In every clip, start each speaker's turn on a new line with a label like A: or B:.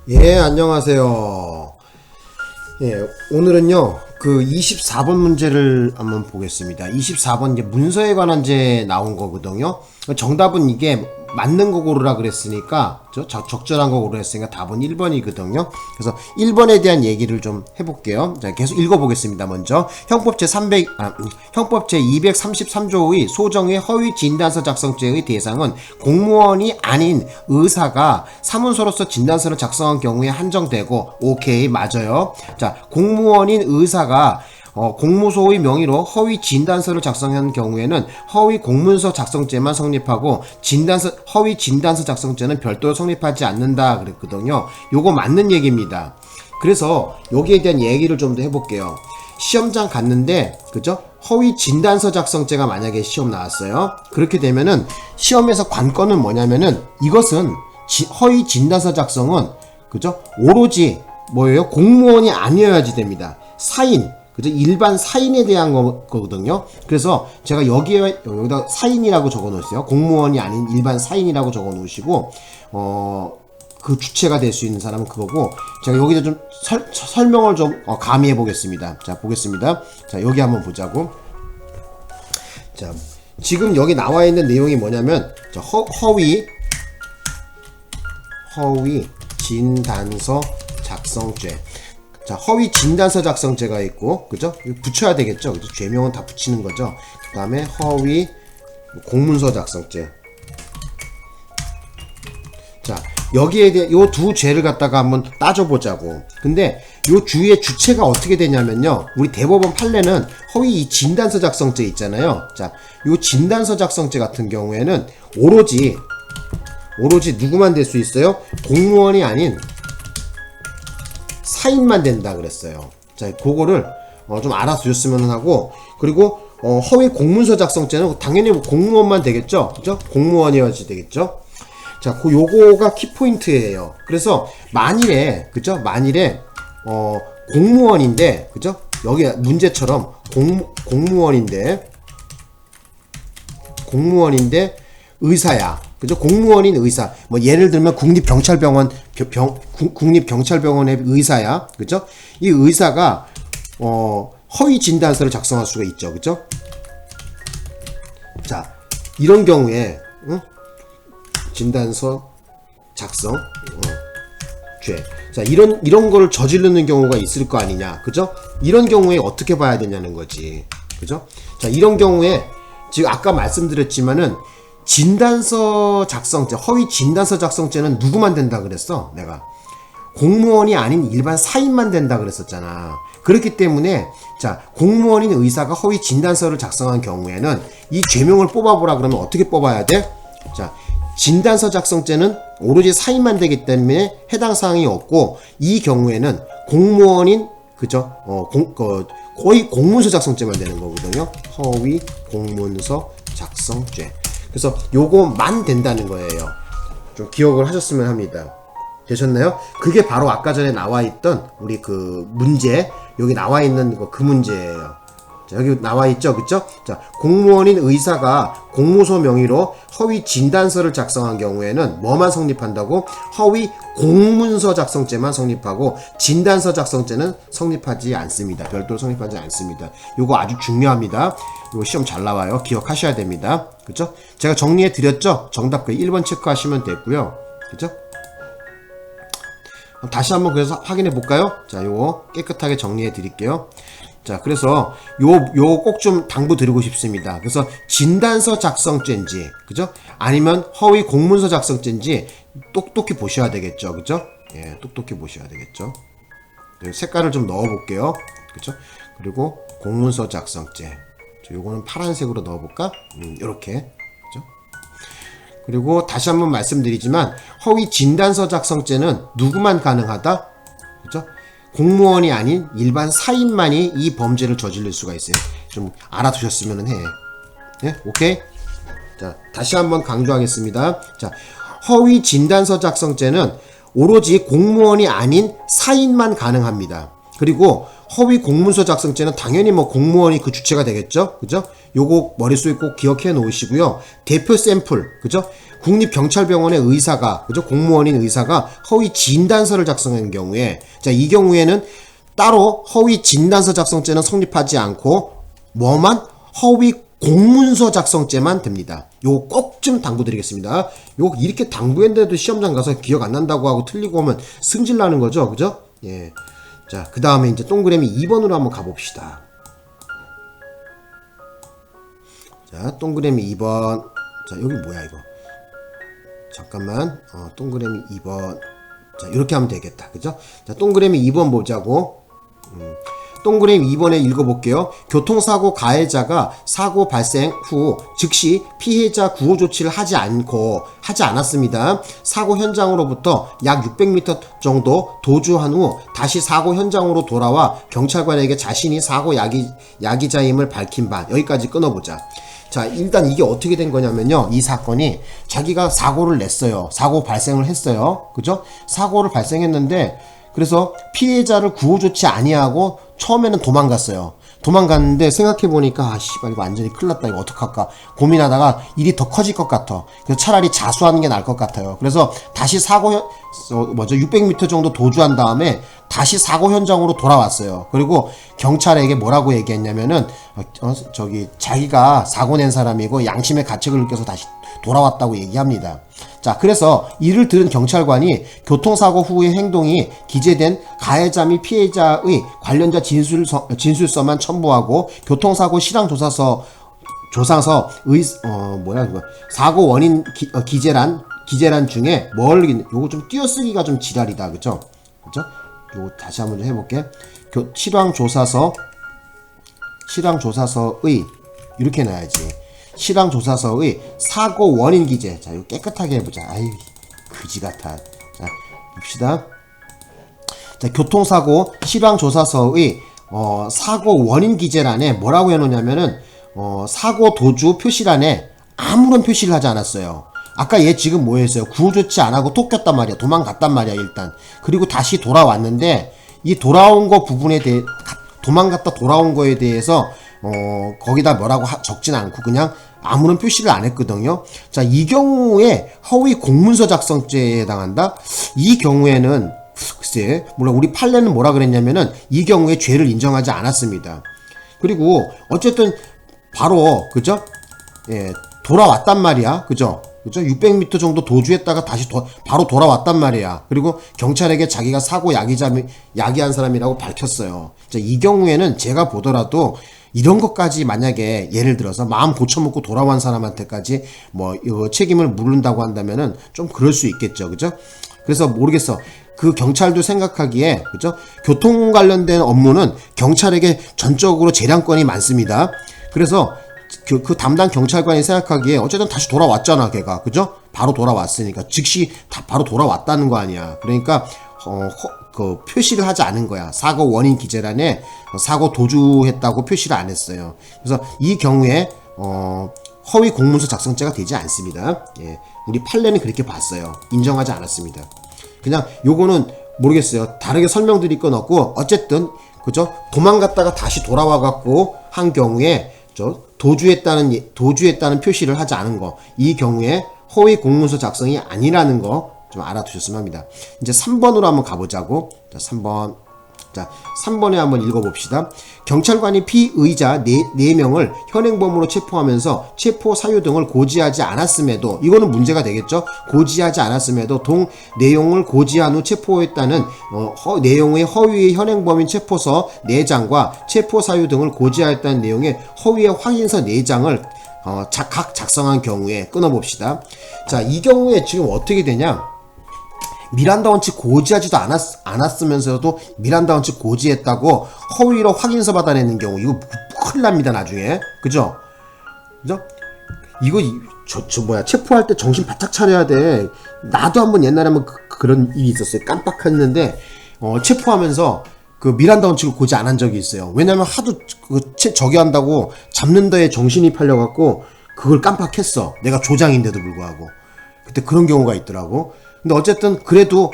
A: 예, 안녕하세요. 예, 오늘은요, 그 24번 문제를 한번 보겠습니다. 24번 이제 문서에 관한 제 나온 거거든요. 정답은 이게 맞는 거 고르라 그랬으니까, 적절한 거 고르라 했으니까 답은 1번이거든요. 그래서 1번에 대한 얘기를 좀 해볼게요. 자, 계속 읽어보겠습니다. 먼저. 형법 제 233조의 소정의 허위 진단서 작성죄의 대상은 공무원이 아닌 의사가 사문서로서 진단서를 작성한 경우에 한정되고, 오케이, 맞아요. 자, 공무원인 의사가 공무소의 명의로 허위 진단서를 작성한 경우에는 허위 공문서 작성죄만 성립하고 허위 진단서 작성죄는 별도로 성립하지 않는다 그랬거든요. 요거 맞는 얘기입니다. 그래서 여기에 대한 얘기를 좀 더 해볼게요. 시험장 갔는데, 그죠? 허위 진단서 작성죄가 만약에 시험 나왔어요. 그렇게 되면은 시험에서 관건은 뭐냐면은 이것은 허위 진단서 작성은, 그죠? 오로지 뭐예요? 공무원이 아니어야지 됩니다. 사인, 그죠? 일반 사인에 대한 거거든요. 그래서 제가 여기다 사인이라고 적어 놓으세요. 공무원이 아닌 일반 사인이라고 적어 놓으시고, 그 주체가 될 수 있는 사람은 그거고, 제가 여기다 좀 설명을 좀 가미해 보겠습니다. 자, 보겠습니다. 자, 여기 한번 보자고. 자, 지금 여기 나와 있는 내용이 뭐냐면, 허위 진단서 작성죄. 자, 허위 진단서 작성죄가 있고, 그죠? 이거 붙여야 되겠죠? 그죠? 죄명은 다 붙이는 거죠. 그 다음에 허위 공문서 작성죄. 자, 여기에 대해 요 두 죄를 갖다가 한번 따져보자고. 근데 요 주의 주체가 어떻게 되냐면요, 우리 대법원 판례는 허위 진단서 작성죄 있잖아요. 자, 요 진단서 작성죄 같은 경우에는 오로지 누구만 될 수 있어요? 공무원이 아닌 사인만 된다 그랬어요. 자, 그거를 좀 알아두셨으면 하고, 그리고 허위 공문서 작성죄는 당연히 공무원만 되겠죠, 그죠? 공무원이어야지 되겠죠. 자, 요거가 키포인트예요. 그래서 만일에, 그죠? 만일에 공무원인데, 그죠? 여기 문제처럼 공무원인데 의사야. 그죠? 공무원인 의사. 뭐 예를 들면 국립경찰병원의 의사야. 그죠? 이 의사가 허위 진단서를 작성할 수가 있죠. 그죠? 자, 이런 경우에 진단서 작성 죄. 자, 이런 거를 저지르는 경우가 있을 거 아니냐. 그죠? 이런 경우에 어떻게 봐야 되냐는 거지. 그죠? 자, 이런 경우에 지금 아까 말씀드렸지만은 진단서 작성죄, 허위 진단서 작성죄는 누구만 된다 그랬어? 내가 공무원이 아닌 일반 사인만 된다 그랬었잖아. 그렇기 때문에, 자, 공무원인 의사가 허위 진단서를 작성한 경우에는 이 죄명을 뽑아보라 그러면 어떻게 뽑아야 돼? 자, 진단서 작성죄는 오로지 사인만 되기 때문에 해당 사항이 없고, 이 경우에는 공무원인, 그죠? 거의 공문서 작성죄만 되는 거거든요. 허위 공문서 작성죄. 그래서 요거만 된다는 거예요. 좀 기억을 하셨으면 합니다. 되셨나요? 그게 바로 아까 전에 나와 있던 우리 그 문제, 여기 나와 있는 그 문제예요. 자, 여기 나와 있죠, 그쵸? 자, 공무원인 의사가 공무소 명의로 허위 진단서를 작성한 경우에는 뭐만 성립한다고? 허위 공문서 작성죄만 성립하고, 진단서 작성죄는 성립하지 않습니다. 별도로 성립하지 않습니다. 요거 아주 중요합니다. 요거 시험 잘 나와요. 기억하셔야 됩니다. 그쵸? 제가 정리해 드렸죠? 정답 그 1번 체크하시면 되고요. 그쵸? 다시 한번 그래서 확인해 볼까요? 자, 요거 깨끗하게 정리해 드릴게요. 자, 그래서 요 꼭 좀 당부 드리고 싶습니다. 그래서 진단서 작성죄인지, 그죠? 아니면 허위 공문서 작성죄인지 똑똑히 보셔야 되겠죠, 그죠? 예, 똑똑히 보셔야 되겠죠. 색깔을 좀 넣어 볼게요. 그죠? 그리고 공문서 작성죄. 요거는 파란색으로 넣어 볼까? 요렇게. 그죠? 그리고 다시 한번 말씀드리지만, 허위 진단서 작성죄는 누구만 가능하다? 그죠? 공무원이 아닌 일반 사인만이 이 범죄를 저지를 수가 있어요. 좀 알아두셨으면 해. 네? 오케이? 자, 다시 한번 강조하겠습니다. 자, 허위 진단서 작성죄는 오로지 공무원이 아닌 사인만 가능합니다. 그리고 허위 공문서 작성죄는 당연히 뭐 공무원이 그 주체가 되겠죠. 그죠? 요거 머릿속에 꼭 기억해 놓으시고요. 대표 샘플, 그죠? 국립경찰병원의 의사가, 그죠? 공무원인 의사가 허위 진단서를 작성한 경우에, 자, 이 경우에는 따로 허위 진단서 작성죄는 성립하지 않고, 뭐만? 허위 공문서 작성죄만 됩니다. 요거 꼭 좀 당부드리겠습니다. 요거 이렇게 당부했는데도 시험장 가서 기억 안 난다고 하고 틀리고 오면 승질 나는 거죠. 그죠? 예. 자, 그 다음에 이제 동그라미 2번으로 한번 가봅시다. 자, 동그라미 2번. 자, 여기 뭐야, 이거. 잠깐만. 동그라미 2번. 자, 이렇게 하면 되겠다. 그죠? 자, 동그라미 2번 보자고. 동그라미 2번에 읽어볼게요. 교통사고 가해자가 사고 발생 후 즉시 피해자 구호 조치를 하지 않았습니다. 사고 현장으로부터 약 600m 정도 도주한 후 다시 사고 현장으로 돌아와 경찰관에게 자신이 사고 야기자임을 밝힌 바. 여기까지 끊어보자. 자, 일단 이게 어떻게 된 거냐면요. 이 사건이 자기가 사고를 냈어요. 사고 발생을 했어요. 그죠? 사고를 발생했는데, 그래서 피해자를 구호 조치 아니하고 처음에는 도망갔어요. 도망갔는데 생각해보니까 씨발 이거 완전히 큰일 났다. 이거 어떡할까 고민하다가 일이 더 커질 것 같아. 그래서 차라리 자수하는 게 나을 것 같아요. 그래서 다시 600m 정도 도주한 다음에 다시 사고 현장으로 돌아왔어요. 그리고 경찰에게 뭐라고 얘기했냐면은 자기가 사고 낸 사람이고 양심의 가책을 느껴서 다시 돌아왔다고 얘기합니다. 자, 그래서 이를 들은 경찰관이 교통사고 후의 행동이 기재된 가해자 및 피해자의 관련자 진술서만 첨부하고 교통사고 실황조사서 사고 원인 기재란 중에 요거 좀 띄어쓰기가 좀 지랄이다. 그죠? 요거 다시 한번 해볼게. 실황조사서의 이렇게 놔야지. 실황조사서의 사고 원인 기재. 자, 이거 깨끗하게 해보자. 아이, 그지 같아. 자, 봅시다. 자, 교통사고 실황조사서의 사고 원인 기재란에 뭐라고 해놓냐면은 사고 도주 표시란에 아무런 표시를 하지 않았어요. 아까 얘 지금 뭐 했어요? 구호조치 안 하고 톡겼단 말이야. 도망갔단 말이야, 일단. 그리고 다시 돌아왔는데, 이 돌아온 거 부분에 대해, 도망갔다 돌아온 거에 대해서, 거기다 뭐라고 적진 않고 그냥 아무런 표시를 안 했거든요. 자, 이 경우에 허위 공문서 작성죄에 해당한다? 이 경우에는, 글쎄, 몰라, 우리 판례는 뭐라 그랬냐면은, 이 경우에 죄를 인정하지 않았습니다. 그리고, 어쨌든, 바로, 그죠? 예, 돌아왔단 말이야. 그죠? 600m 정도 도주했다가 다시 바로 돌아왔단 말이야. 그리고 경찰에게 자기가 사고 야기한 사람이라고 밝혔어요. 자, 이 경우에는 제가 보더라도 이런 것까지 만약에 예를 들어서 마음 고쳐먹고 돌아온 사람한테까지 뭐 책임을 물른다고 한다면은 좀 그럴 수 있겠죠. 그죠? 그래서 모르겠어. 그 경찰도 생각하기에, 그죠? 교통 관련된 업무는 경찰에게 전적으로 재량권이 많습니다. 그래서 그 담당 경찰관이 생각하기에 어쨌든 다시 돌아왔잖아, 걔가. 그죠? 바로 돌아왔으니까. 즉시 바로 돌아왔다는 거 아니야. 그러니까, 표시를 하지 않은 거야. 사고 원인 기재란에 사고 도주했다고 표시를 안 했어요. 그래서 이 경우에, 허위 공문서 작성죄가 되지 않습니다. 예. 우리 판례는 그렇게 봤어요. 인정하지 않았습니다. 그냥 요거는 모르겠어요. 다르게 설명드릴 건 없고, 어쨌든, 그죠? 도망갔다가 다시 돌아와갖고 한 경우에, 도주했다는 표시를 하지 않은 거. 이 경우에 허위 공문서 작성이 아니라는 거 좀 알아두셨으면 합니다. 이제 3번으로 한번 가보자고. 자, 3번. 자, 3번에 한번 읽어봅시다. 경찰관이 피의자 4명을 현행범으로 체포하면서 체포 사유 등을 고지하지 않았음에도, 이거는 문제가 되겠죠? 고지하지 않았음에도 내용을 고지한 후 체포했다는 내용의 허위의 현행범인 체포서 4장과 체포 사유 등을 고지하였다는 내용의 허위의 확인서 4장을 각 작성한 경우에 끊어봅시다. 자, 이 경우에 지금 어떻게 되냐? 미란다 원칙 고지하지도 않았으면서도 미란다 원칙 고지했다고 허위로 확인서 받아내는 경우, 이거 큰일 납니다, 나중에. 그죠? 이거, 체포할 때 정신 바짝 차려야 돼. 나도 한번 옛날에 한번 그런 일이 있었어요. 깜빡했는데, 체포하면서 그 미란다 원칙을 고지 안 한 적이 있어요. 왜냐면 하도 저기 한다고 잡는 데에 정신이 팔려갖고 그걸 깜빡했어. 내가 조장인데도 불구하고. 그때 그런 경우가 있더라고. 근데 어쨌든 그래도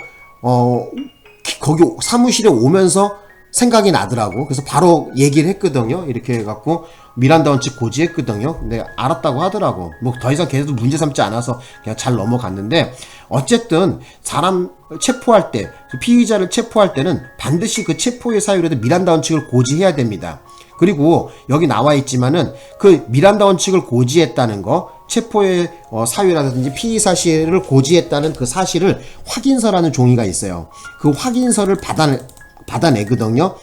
A: 거기 사무실에 오면서 생각이 나더라고. 그래서 바로 얘기를 했거든요. 이렇게 해갖고 미란다 원칙 고지했거든요. 근데 알았다고 하더라고. 뭐 더 이상 걔도 문제 삼지 않아서 그냥 잘 넘어갔는데, 어쨌든 사람 체포할 때, 피의자를 체포할 때는 반드시 그 체포의 사유로도 미란다 원칙을 고지해야 됩니다. 그리고 여기 나와 있지만은 그 미란다 원칙을 고지했다는 거, 체포의 사유라든지 피의 사실을 고지했다는 그 사실을 확인서라는 종이가 있어요. 그 확인서를 받아내거든요.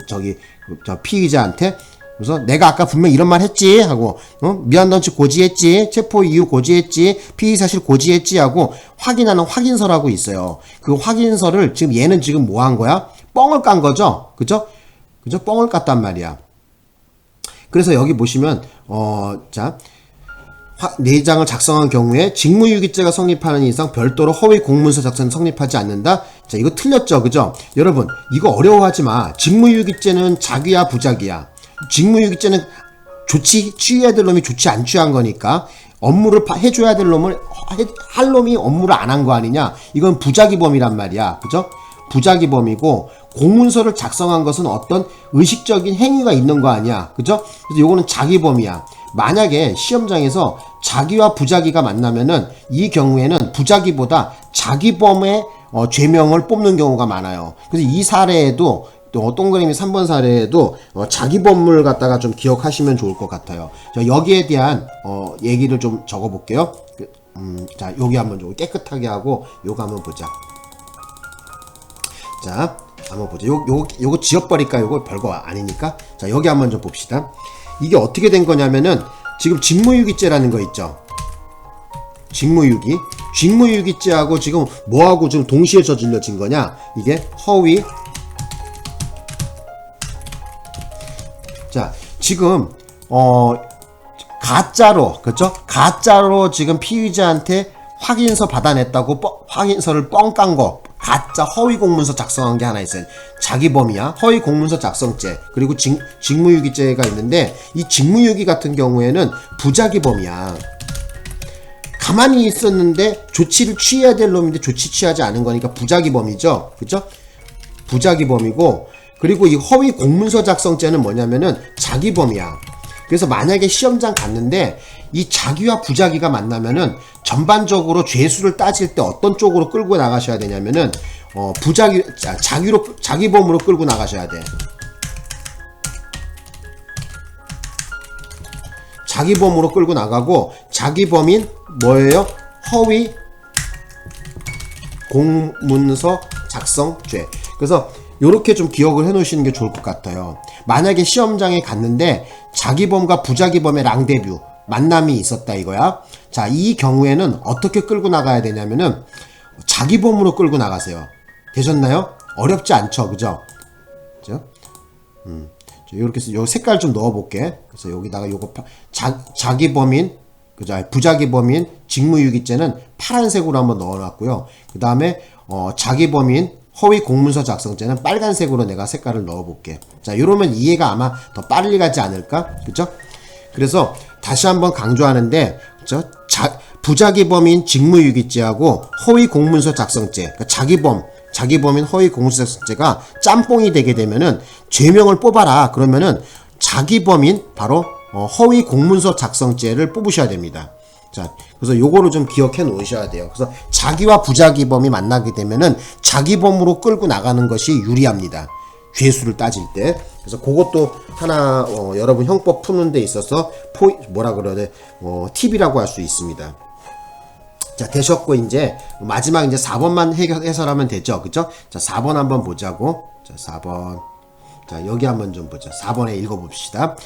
A: 저 피의자한테. 그래서 내가 아까 분명 이런 말 했지 하고, 미란다 원칙 고지했지, 체포 이유 고지했지, 피의 사실 고지했지 하고 확인하는 확인서라고 있어요. 그 확인서를 지금 얘는 지금 뭐 한 거야? 뻥을 깐 거죠? 그죠? 뻥을 깠단 말이야. 그래서 여기 보시면 내장을 작성한 경우에 직무유기죄가 성립하는 이상 별도로 허위 공문서 작성은 성립하지 않는다. 자, 이거 틀렸죠, 그죠? 여러분, 이거 어려워하지 마. 직무유기죄는 자기야 부작이야. 직무유기죄는 취해야 될 놈이 조치 안 취한 거니까 업무를 해줘야 될 놈을 할 놈이 업무를 안 한 거 아니냐? 이건 부작위범이란 말이야, 그죠? 부작위범이고, 공문서를 작성한 것은 어떤 의식적인 행위가 있는 거 아니야, 그죠? 그래서 요거는 자기범이야. 만약에 시험장에서 자기와 부작위가 만나면은 이 경우에는 부작위보다 자기범의 죄명을 뽑는 경우가 많아요. 그래서 이 사례에도 또 동그라미 3번 사례에도 자기범을 갖다가 좀 기억하시면 좋을 것 같아요. 여기에 대한 얘기를 좀 적어 볼게요. 자, 여기 한번 좀 깨끗하게 하고 요거 한번 보자. 자, 한번 보자. 요거 지워버릴까? 요거 별거 아니니까. 자, 여기 한번 좀 봅시다. 이게 어떻게 된 거냐면은 지금 직무유기죄라는 거 있죠. 직무유기죄하고 지금 뭐하고 지금 동시에 저질러진 거냐? 이게 허위. 자, 지금 가짜로, 그렇죠? 가짜로 지금 피의자한테 확인서 받아냈다고 확인서를 뻥 깐 거, 가짜 허위 공문서 작성한 게 하나 있어요. 자기범이야. 허위 공문서 작성죄. 그리고 직무유기죄가 있는데, 이 직무유기 같은 경우에는 부작위범이야. 가만히 있었는데 조치를 취해야 될 놈인데 조치 취하지 않은 거니까 부작위범이죠. 그렇죠? 부작위범이고, 그리고 이 허위 공문서 작성죄는 뭐냐면은 자기범이야. 그래서 만약에 시험장 갔는데 이 자기와 부자기가 만나면은 전반적으로 죄수를 따질 때 어떤 쪽으로 끌고 나가셔야 되냐면은 자기범으로 끌고 나가셔야 돼. 자기범으로 끌고 나가고, 자기범인 뭐예요? 허위 공문서 작성죄. 그래서 요렇게 좀 기억을 해 놓으시는 게 좋을 것 같아요. 만약에 시험장에 갔는데 자기범과 부자기범의 랑데뷰 만남이 있었다 이거야. 자, 이 경우에는 어떻게 끌고 나가야 되냐면은 자기범으로 끌고 나가세요. 되셨나요? 어렵지 않죠, 그죠? 그죠? 요렇게 해서 요 색깔 좀 넣어 볼게. 그래서 여기다가 요거 자기범인, 그죠? 부자기범인 직무유기죄는 파란색으로 한번 넣어 놨고요. 그 다음에 자기범인 허위 공문서 작성죄는 빨간색으로 내가 색깔을 넣어 볼게. 자, 이러면 이해가 아마 더 빨리 가지 않을까? 그죠? 그래서 다시 한번 강조하는데, 그죠? 부자기범인 직무유기죄하고 허위 공문서 작성죄, 그러니까 자기범인 허위 공문서 작성죄가 짬뽕이 되게 되면은 죄명을 뽑아라. 그러면은 자기범인 바로 허위 공문서 작성죄를 뽑으셔야 됩니다. 자, 그래서 요거를 좀 기억해 놓으셔야 돼요. 그래서 자기와 부자기범이 만나게 되면은 자기범으로 끌고 나가는 것이 유리합니다. 죄수를 따질 때. 그래서 그것도 하나 여러분 형법 푸는 데 있어서 팁이라고 할 수 있습니다. 자, 되셨고 이제 마지막 이제 4번만 해설하면 되죠. 그죠? 자, 4번 한번 보자고. 자, 4번. 자, 여기 한번 좀 보자. 4번에 읽어 봅시다.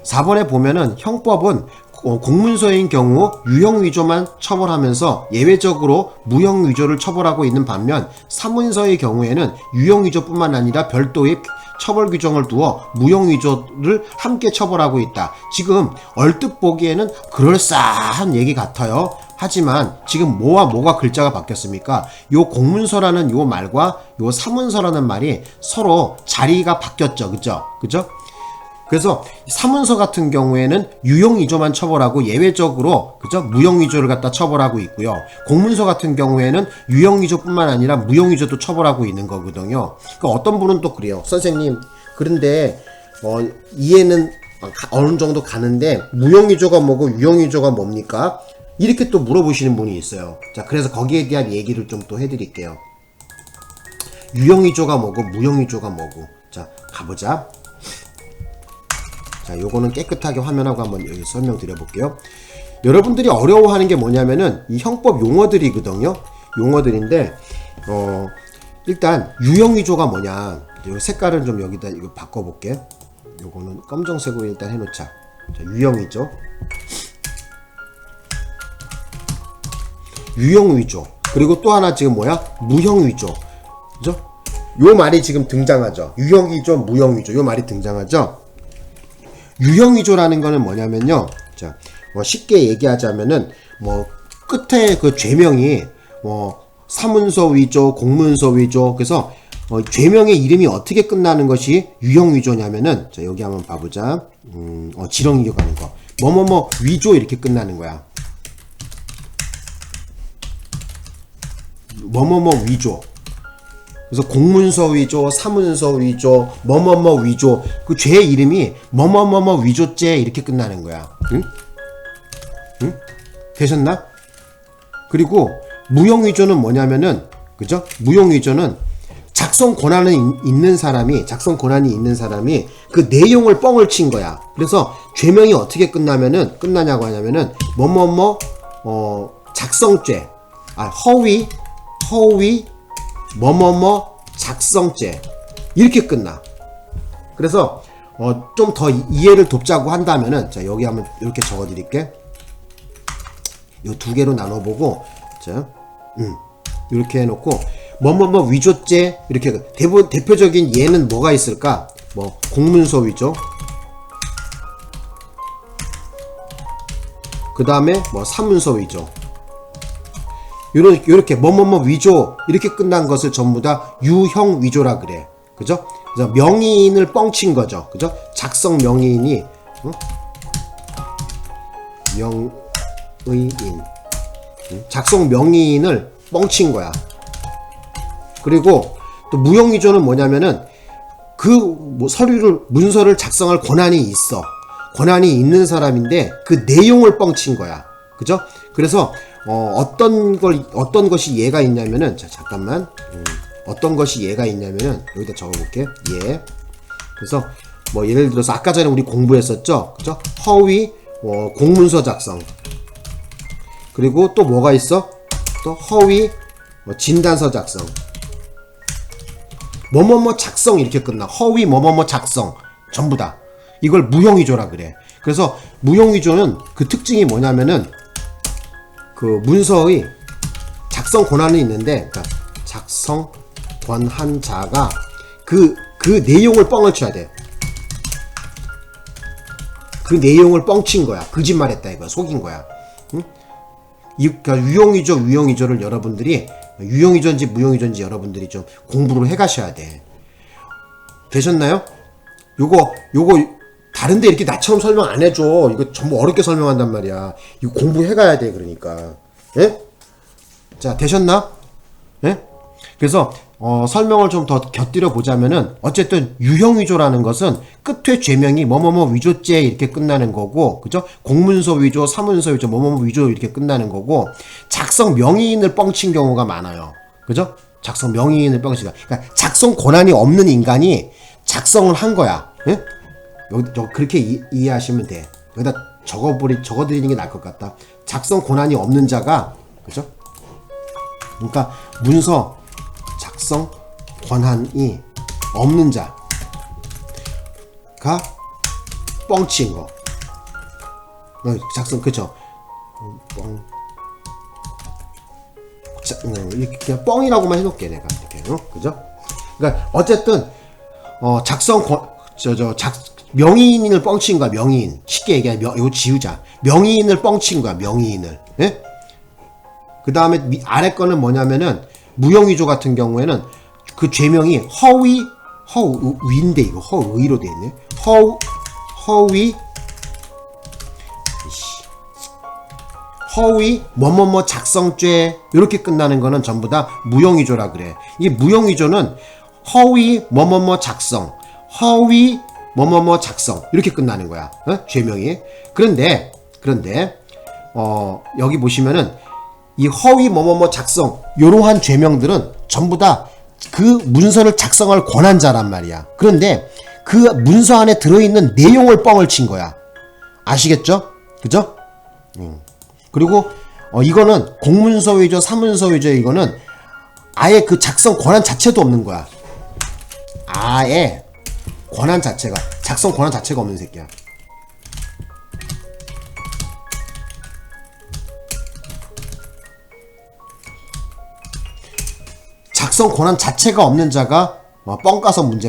A: 4번에 보면은 형법은 공문서인 경우 유형 위조만 처벌하면서 예외적으로 무형 위조를 처벌하고 있는 반면, 사문서의 경우에는 유형 위조뿐만 아니라 별도의 처벌 규정을 두어 무형 위조를 함께 처벌하고 있다. 지금 얼뜻 보기에는 그럴싸한 얘기 같아요. 하지만 지금 뭐와 뭐가 글자가 바뀌었습니까? 요 공문서라는 요 말과 요 사문서라는 말이 서로 자리가 바뀌었죠. 그죠? 그래서 사문서 같은 경우에는 유형위조만 처벌하고 예외적으로 그죠? 무형위조를 갖다 처벌하고 있고요. 공문서 같은 경우에는 유형위조뿐만 아니라 무형위조도 처벌하고 있는 거거든요. 그러니까 어떤 분은 또 그래요. 선생님, 그런데 이해는 어느 정도 가는데 무형위조가 뭐고 유형위조가 뭡니까? 이렇게 또 물어보시는 분이 있어요. 자, 그래서 거기에 대한 얘기를 좀 또 해드릴게요. 유형위조가 뭐고 무형위조가 뭐고. 자, 가보자. 자, 요거는 깨끗하게 화면하고 한번 여기 설명드려 볼게요. 여러분들이 어려워하는 게 뭐냐면은 이 형법 용어들이거든요. 용어들인데 일단 유형위조가 뭐냐. 요 색깔을 좀 여기다 이거 바꿔볼게. 요거는 검정색으로 일단 해놓자. 자, 유형위조. 유형위조. 그리고 또 하나 지금 뭐야? 무형위조. 그죠? 요 말이 지금 등장하죠. 유형위조, 무형위조. 요 말이 등장하죠. 유형위조라는 거는 뭐냐면요. 자, 쉽게 얘기하자면은 끝에 그 죄명이 사문서 위조, 공문서 위조. 그래서 죄명의 이름이 어떻게 끝나는 것이 유형위조냐면은 자, 여기 한번 봐보자. 지렁이교 가는 거. 뭐뭐뭐 위조 이렇게 끝나는 거야. 뭐뭐뭐 위조. 그래서 공문서 위조, 사문서 위조, 뭐뭐뭐 위조. 그 죄 이름이 뭐뭐뭐뭐 위조죄 이렇게 끝나는 거야. 응? 응? 되셨나? 그리고 무형위조는 뭐냐면은 그죠? 무형위조는 작성 권한이 있는 사람이 그 내용을 뻥을 친 거야. 그래서 죄명이 어떻게 끝나냐고 하냐면은 뭐뭐뭐 작성죄, 허위 뭐뭐뭐 작성죄 이렇게 끝나. 그래서 좀 더 이해를 돕자고 한다면은 자, 여기 한번 이렇게 적어 드릴게. 요 두 개로 나눠 보고 자, 이렇게 해 놓고 뭐뭐뭐 위조죄 이렇게 대표적인 예는 뭐가 있을까? 공문서 위조. 그다음에 사문서 위조. 요렇게 뭐뭐뭐 위조 이렇게 끝난 것을 전부 다 유형 위조라 그래. 그죠? 그래서 명의인을 뻥친 거죠. 그죠? 작성 명의인이 명의인 작성 명의인을 뻥친 거야. 그리고 또 무형위조는 뭐냐면은 서류를 문서를 작성할 권한이 있는 사람인데 그 내용을 뻥친 거야. 그죠? 그래서 어떤 것이 예가 있냐면은 자, 잠깐만. 어떤 것이 예가 있냐면은 여기다 적어볼게. 예. 그래서 예를 들어서 아까 전에 우리 공부했었죠. 그죠? 허위 공문서 작성. 그리고 또 뭐가 있어? 또 허위 진단서 작성. 뭐뭐뭐 작성 이렇게 끝나. 허위 뭐뭐뭐 작성 전부 다. 이걸 무형위조라 그래. 그래서 무형위조는 그 특징이 뭐냐면은 그 문서의 작성 권한이 있는데, 그러니까 작성 권한자가 그 내용을 뻥을 쳐야 돼. 그 내용을 뻥친 거야. 거짓말했다 이거야. 속인 거야. 응? 그러니까 유형위조를 여러분들이 유형위조인지 무형위조인지 여러분들이 좀 공부를 해가셔야 돼. 되셨나요? 요거 다른데 이렇게 나처럼 설명 안 해줘. 이거 전부 어렵게 설명한단 말이야. 이거 공부해가야 돼. 그러니까. 예? 자, 되셨나? 예? 그래서 설명을 좀 더 곁들여 보자면은 어쨌든 유형위조라는 것은 끝에 죄명이 뭐뭐뭐 위조죄 이렇게 끝나는 거고, 그죠? 공문서 위조, 사문서 위조, 뭐뭐뭐 위조 이렇게 끝나는 거고, 작성 명의인을 뻥친 경우가 많아요. 그죠? 작성 명의인을 뻥친 거. 그러니까 작성 권한이 없는 인간이 작성을 한 거야. 예? 여기 그렇게 이해하시면 돼. 여기다 적어드리는 게 나을 것 같다. 작성 권한이 없는 자가, 그죠? 그러니까 문서 작성 권한이 없는 자가 뻥친 거. 작성, 그죠? 이렇게 그냥 뻥이라고만 해놓을게, 내가. 이렇게, 그죠? 그러니까 어쨌든 명의인을 뻥친 거야. 명의인. 쉽게 얘기하면 이거 지우자. 명의인을 뻥친 거야. 명의인을. 예? 그 다음에 아래 거는 뭐냐면은 무형위조 같은 경우에는 그 죄명이 위인데 이거 허의로 돼 있네. 허위 뭐뭐뭐 작성죄 이렇게 끝나는 거는 전부 다 무형위조라 그래. 이 무형위조는 허위 뭐뭐뭐 작성, 허위 뭐뭐뭐 작성 이렇게 끝나는 거야. 죄명이. 그런데 여기 보시면은 이 허위 뭐뭐뭐 작성 이러한 죄명들은 전부 다 그 문서를 작성할 권한자란 말이야. 그런데 그 문서 안에 들어있는 내용을 뻥을 친 거야. 아시겠죠? 그죠? 그리고 이거는 공문서 위조, 사문서 위조 이거는 아예 그 작성 권한 자체도 없는 거야. 아예 권한 자체가 작성 권한 자체가 없는 새끼야. 작성 권한 자체가 없는 자가 뻥 까서 문서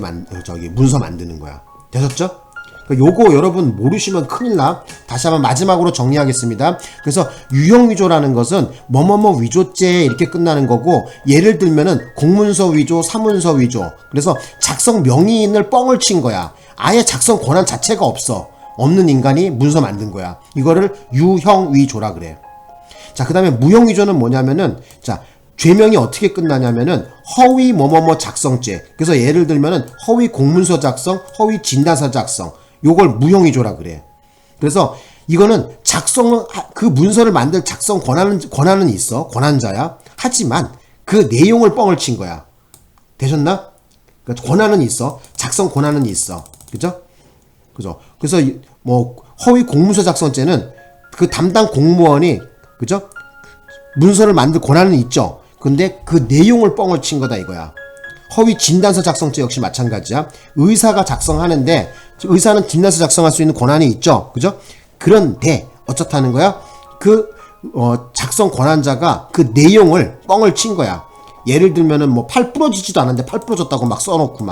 A: 만드는 거야. 되셨죠? 요거 여러분 모르시면 큰일 나. 다시 한번 마지막으로 정리하겠습니다. 그래서 유형위조라는 것은 뭐뭐뭐 위조죄 이렇게 끝나는 거고, 예를 들면은 공문서 위조, 사문서 위조. 그래서 작성 명의인을 뻥을 친 거야. 아예 작성 권한 자체가 없는 인간이 문서 만든 거야. 이거를 유형위조라 그래. 자, 그 다음에 무형위조는 뭐냐면은, 자, 죄명이 어떻게 끝나냐면은 허위 뭐뭐뭐 작성죄. 그래서 예를 들면은 허위 공문서 작성, 허위 진단서 작성. 요걸 무형위조라 그래. 그래서 이거는 그 문서를 만들 작성 권한은 있어. 권한자야. 하지만 그 내용을 뻥을 친 거야. 되셨나? 그러니까 권한은 있어. 작성 권한은 있어. 그죠? 그죠? 그래서 허위 공문서 작성죄는 그 담당 공무원이, 그죠? 문서를 만들 권한은 있죠. 근데 그 내용을 뻥을 친 거다 이거야. 허위 진단서 작성죄 역시 마찬가지야. 의사가 작성하는데 의사는 진단서 작성할 수 있는 권한이 있죠. 그죠? 그런데 어쩌다는 거야? 작성 권한자가 그 내용을 뻥을 친 거야. 예를 들면은 팔 부러지지도 않았는데 팔 부러졌다고 막 써놓고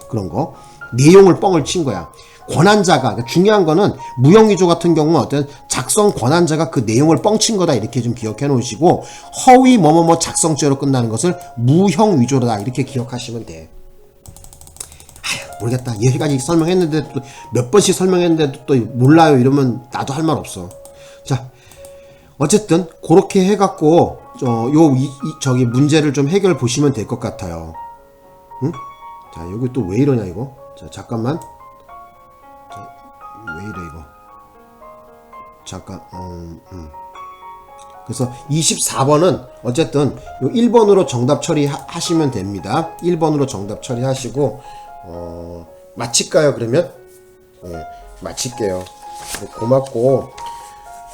A: 그런 거. 내용을 뻥을 친 거야. 권한자가, 중요한 거는 무형위조 같은 경우는 어떤 작성 권한자가 그 내용을 뻥친 거다 이렇게 좀 기억해 놓으시고, 허위 뭐뭐뭐 작성죄로 끝나는 것을 무형위조다 이렇게 기억하시면 돼. 모르겠다. 여기까지 설명했는데 또 몇 번씩 설명했는데도 또 몰라요 이러면 나도 할 말 없어. 자, 어쨌든 그렇게 해갖고 저기 문제를 좀 해결 보시면 될 것 같아요. 응? 자, 여기 또 왜 이러냐 이거. 자, 잠깐만. 왜 이래 이거. 잠깐. 그래서 24번은 어쨌든 요 1번으로 정답 처리하시면 됩니다. 1번으로 정답 처리하시고 마칠까요 그러면? 네, 마칠게요. 고맙고,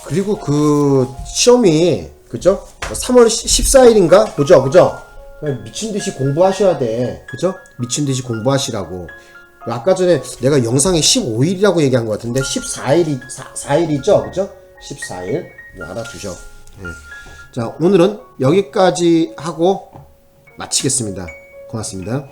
A: 그리고 그 시험이 그죠? 3월 14일인가? 그죠? 미친듯이 공부하셔야 돼. 그죠? 미친듯이 공부하시라고. 아까 전에 내가 영상에 15일이라고 얘기한 것 같은데 4일이죠? 그죠? 14일. 알아두셔. 네. 자, 오늘은 여기까지 하고 마치겠습니다. 고맙습니다.